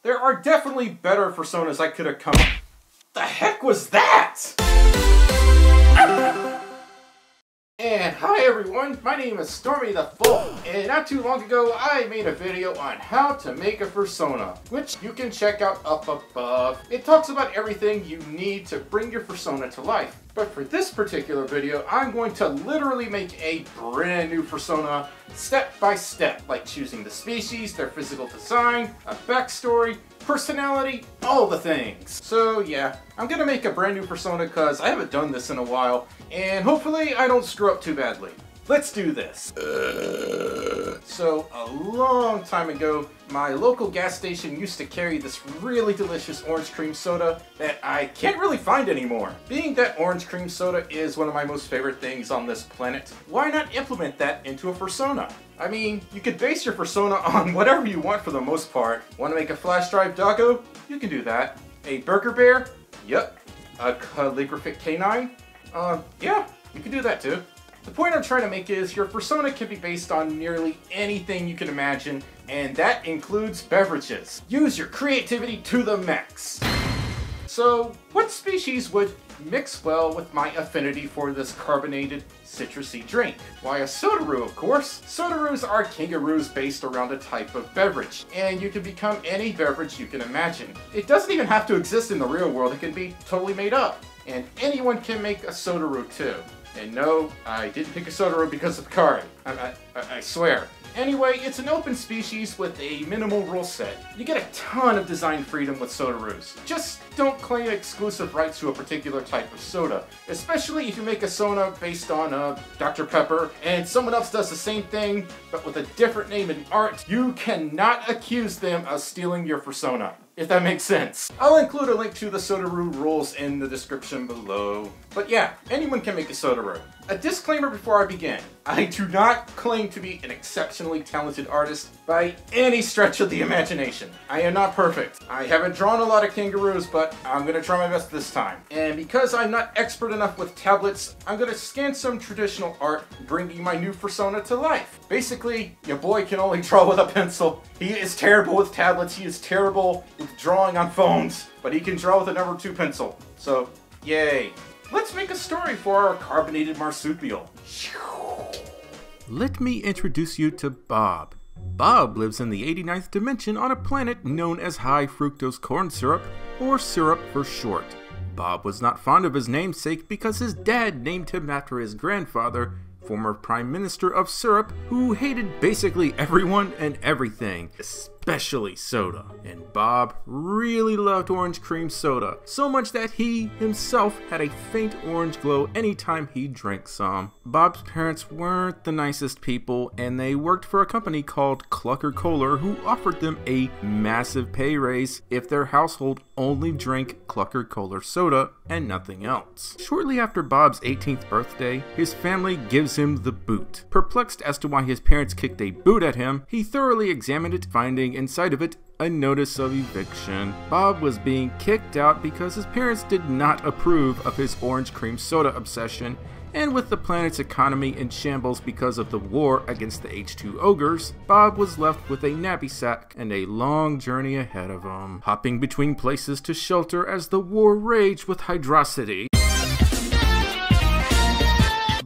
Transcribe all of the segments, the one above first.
There are definitely better Fursonas I could have come up. The heck was that? And hi everyone, my name is Stormi the Folf, and not too long ago I made a video on how to make a Fursona, which you can check out up above. It talks about everything you need to bring your Fursona to life. But for this particular video, I'm going to literally make a brand new Fursona step by step, like choosing the species, their physical design, a backstory, personality, all the things. So yeah, I'm gonna make a brand new Fursona because I haven't done this in a while, and hopefully I don't screw up too badly. Let's do this. So a long time ago, my local gas station used to carry this really delicious orange cream soda that I can't really find anymore. Being that orange cream soda is one of my most favorite things on this planet, why not implement that into a Fursona? I mean, you could base your Fursona on whatever you want for the most part. Want to make a flash drive doggo? You can do that. A burger bear? Yep. A calligraphic canine? Yeah, you can do that too. The point I'm trying to make is your Fursona can be based on nearly anything you can imagine, and that includes beverages. Use your creativity to the max. So, what species would mix well with my affinity for this carbonated, citrusy drink? Why, a sodaroo, of course. Sodaroos are kangaroos based around a type of beverage, and you can become any beverage you can imagine. It doesn't even have to exist in the real world, it can be totally made up. And anyone can make a sodaroo too. And no, I didn't pick a sodaroo because of the card. I swear. Anyway, it's an open species with a minimal rule set. You get a ton of design freedom with sodaroos. Just don't claim exclusive rights to a particular type of soda, especially if you make a soda based on Dr. Pepper and someone else does the same thing but with a different name and art. You cannot accuse them of stealing your Fursona, if that makes sense. I'll include a link to the sodaroo rules in the description below. But yeah, anyone can make a sodaroo. A disclaimer before I begin. I do not claim to be an exceptionally talented artist by any stretch of the imagination. I am not perfect. I haven't drawn a lot of kangaroos, but I'm gonna try my best this time. And because I'm not expert enough with tablets, I'm gonna scan some traditional art, bringing my new Fursona to life. Basically, your boy can only draw with a pencil. He is terrible with tablets, he is terrible with drawing on phones, but he can draw with a number 2 pencil. So, yay. Let's make a story for our carbonated marsupial. Let me introduce you to Bob. Bob lives in the 89th dimension on a planet known as high fructose corn syrup, or syrup for short. Bob was not fond of his namesake because his dad named him after his grandfather, former Prime Minister of Syrup, who hated basically everyone and everything, especially soda. And Bob really loved orange cream soda, so much that he himself had a faint orange glow anytime he drank some. Bob's parents weren't the nicest people, and they worked for a company called Clucker Kohler, who offered them a massive pay raise if their household only drank Clucker Kohler soda and nothing else. Shortly after Bob's 18th birthday, his family gives him the boot. Perplexed as to why his parents kicked a boot at him, he thoroughly examined it, finding inside of it a notice of eviction. Bob was being kicked out because his parents did not approve of his orange cream soda obsession, and with the planet's economy in shambles because of the war against the H2 ogres, Bob was left with a knapsack and a long journey ahead of him, hopping between places to shelter as the war raged with hydrocity.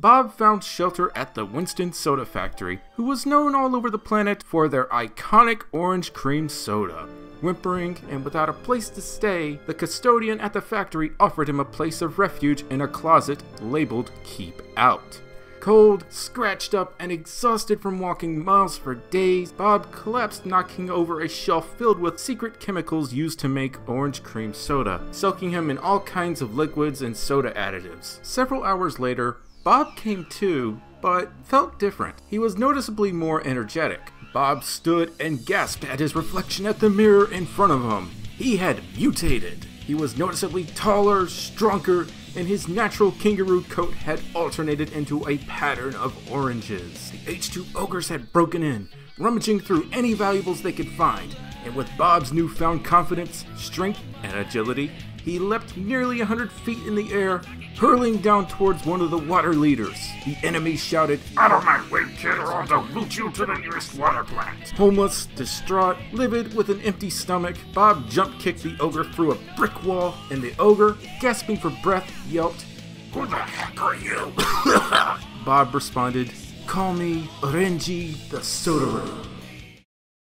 Bob found shelter at the Winston Soda Factory, who was known all over the planet for their iconic orange cream soda. Whimpering and without a place to stay, the custodian at the factory offered him a place of refuge in a closet labeled Keep Out. Cold, scratched up, and exhausted from walking miles for days, Bob collapsed, knocking over a shelf filled with secret chemicals used to make orange cream soda, soaking him in all kinds of liquids and soda additives. Several hours later, Bob came to, but felt different. He was noticeably more energetic. Bob stood and gasped at his reflection at the mirror in front of him. He had mutated. He was noticeably taller, stronger, and his natural kangaroo coat had alternated into a pattern of oranges. The H2 ogres had broken in, rummaging through any valuables they could find. and with Bob's newfound confidence, strength, and agility, he leapt nearly 100 feet in the air, hurling down towards one of the water leaders. The enemy shouted, "Out of my way, kid, or I'll dilute you to the nearest water plant." Homeless, distraught, livid, with an empty stomach, Bob jump-kicked the ogre through a brick wall, and the ogre, gasping for breath, yelped, "Who the heck are you?" Bob responded, "Call me Orenji the Sodaru."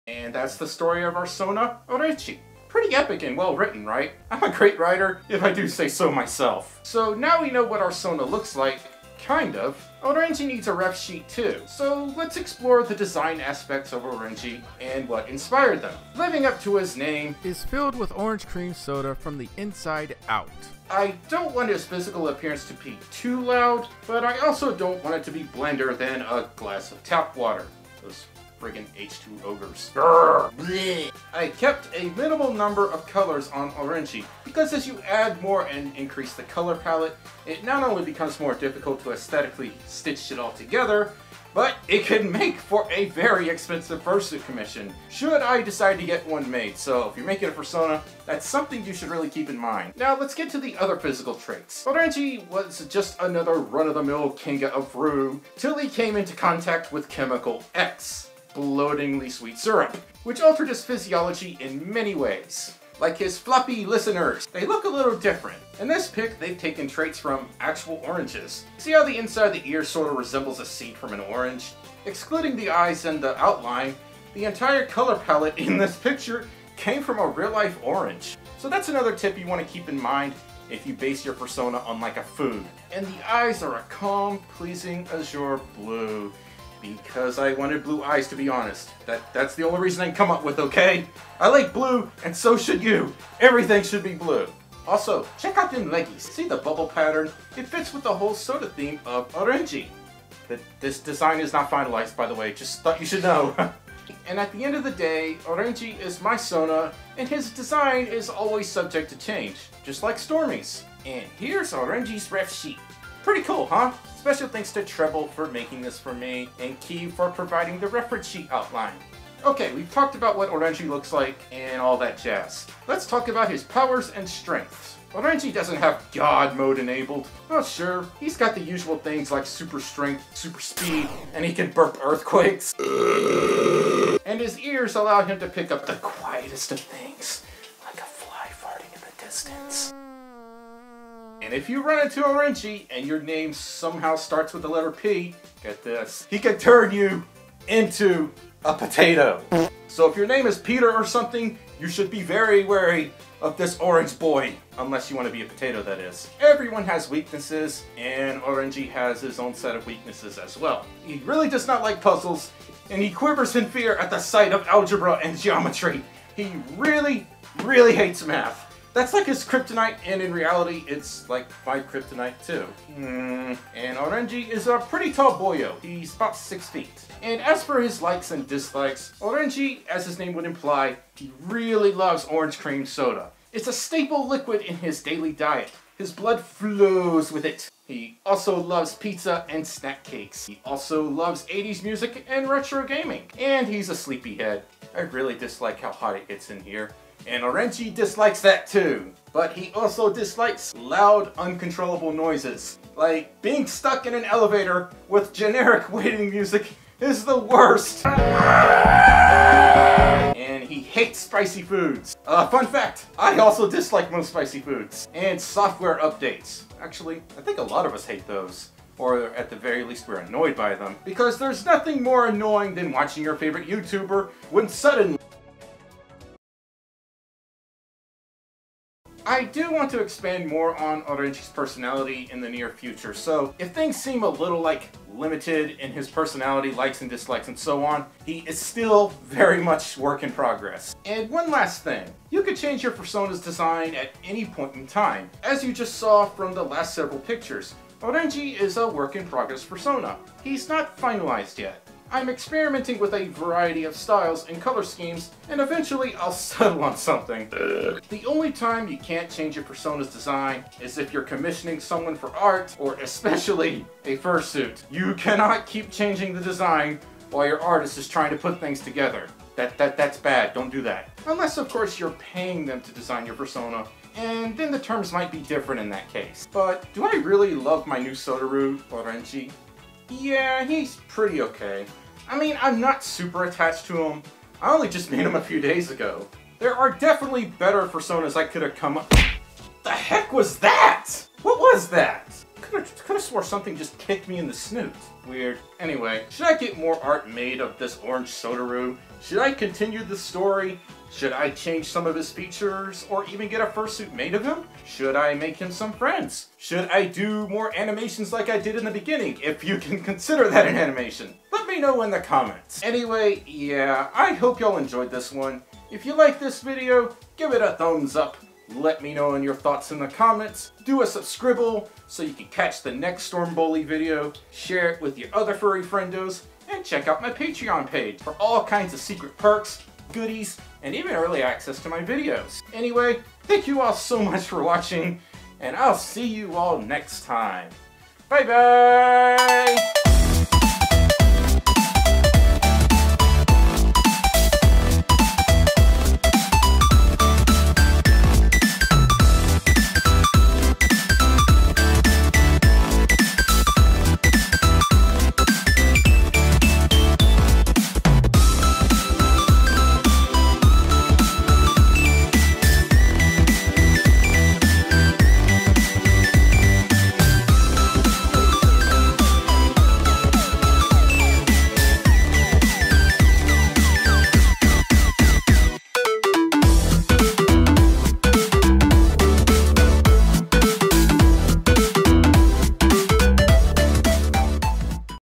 And that's the story of our Sona, Orenji. Pretty epic and well written, right? I'm a great writer, if I do say so myself. So now we know what our Sona looks like, kind of. Orenji needs a ref sheet too, so let's explore the design aspects of Orenji and what inspired them. Living up to his name, Is filled with orange cream soda from the inside out. I don't want his physical appearance to be too loud, but I also don't want it to be blender than a glass of tap water. Those friggin' H2 ogres. Blech. I kept a minimal number of colors on Orenji, because as you add more and increase the color palette, it not only becomes more difficult to aesthetically stitch it all together, but it can make for a very expensive fursuit commission, should I decide to get one made. So if you're making a Fursona, that's something you should really keep in mind. Now let's get to the other physical traits. Orenji was just another run-of-the-mill Kinga of Rue, till he came into contact with Chemical X, bloatingly sweet syrup, which altered his physiology in many ways. Like his floppy listeners, they look a little different. In this pic, they've taken traits from actual oranges. See how the inside of the ear sort of resembles a seed from an orange? Excluding the eyes and the outline, the entire color palette in this picture came from a real-life orange. So that's another tip you want to keep in mind if you base your persona on like a food. And the eyes are a calm, pleasing azure blue. Because I wanted blue eyes, to be honest. That's the only reason I can come up with, okay? I like blue, and so should you. Everything should be blue. Also, check out them leggies. See the bubble pattern? It fits with the whole soda theme of Orenji. This design is not finalized, by the way. Just thought you should know. And at the end of the day, Orenji is my Sona, and his design is always subject to change, just like Stormi's. And here's Orenji's ref sheet. Pretty cool, huh? Special thanks to Treble for making this for me, and Key for providing the reference sheet outline. Okay, we've talked about what Orenji looks like and all that jazz. Let's talk about his powers and strengths. Orenji doesn't have God mode enabled. Oh sure, he's got the usual things like super strength, super speed, and he can burp earthquakes. And his ears allow him to pick up the quietest of things, like a fly farting in the distance. And if you run into Orenji and your name somehow starts with the letter P, get this, he can turn you into a potato. So if your name is Peter or something, you should be very wary of this orange boy. Unless you want to be a potato, that is. Everyone has weaknesses, and Orenji has his own set of weaknesses as well. He really does not like puzzles, and he quivers in fear at the sight of algebra and geometry. He really, really hates math. That's like his kryptonite, and in reality, it's like my kryptonite too. And Orenji is a pretty tall boyo. He's about 6 feet. And as for his likes and dislikes, Orenji, as his name would imply, he really loves orange cream soda. It's a staple liquid in his daily diet. His blood flows with it. He also loves pizza and snack cakes. He also loves 80s music and retro gaming. And he's a sleepyhead. I really dislike how hot it gets in here. And Orenji dislikes that too. But he also dislikes loud, uncontrollable noises. Like being stuck in an elevator with generic waiting music is the worst. And he hates spicy foods. Fun fact, I also dislike most spicy foods. And software updates. Actually, I think a lot of us hate those. Or at the very least we're annoyed by them. Because there's nothing more annoying than watching your favorite YouTuber when suddenly I do want to expand more on Orenji's personality in the near future, so if things seem a little like limited in his personality, likes and dislikes and so on, he is still very much work in progress. And one last thing, you could change your Fursona's design at any point in time. As you just saw from the last several pictures, Orenji is a work in progress Fursona. He's not finalized yet. I'm experimenting with a variety of styles and color schemes, and eventually I'll settle on something. The only time you can't change your Fursona's design is if you're commissioning someone for art, or especially a fursuit. You cannot keep changing the design while your artist is trying to put things together. That's bad. Don't do that. Unless, of course, you're paying them to design your persona, and then the terms might be different in that case. But do I really love my new Sotaru, Orenji? Yeah, he's pretty okay. I mean, I'm not super attached to him. I only just made him a few days ago. There are definitely better personas I could have come up. The heck was that? What was that? Could have swore something just kicked me in the snoot. Weird. Anyway, should I get more art made of this orange Sotaru? Should I continue the story? Should I change some of his features, or even get a fursuit made of him? Should I make him some friends? Should I do more animations like I did in the beginning, if you can consider that an animation? Let me know in the comments. Anyway, yeah, I hope y'all enjoyed this one. If you like this video, give it a thumbs up. Let me know your thoughts in the comments. Do a subscribble so you can catch the next Storm Bully video. Share it with your other furry friendos. And check out my Patreon page for all kinds of secret perks, goodies, and even early access to my videos. Anyway, thank you all so much for watching, and I'll see you all next time. Bye bye!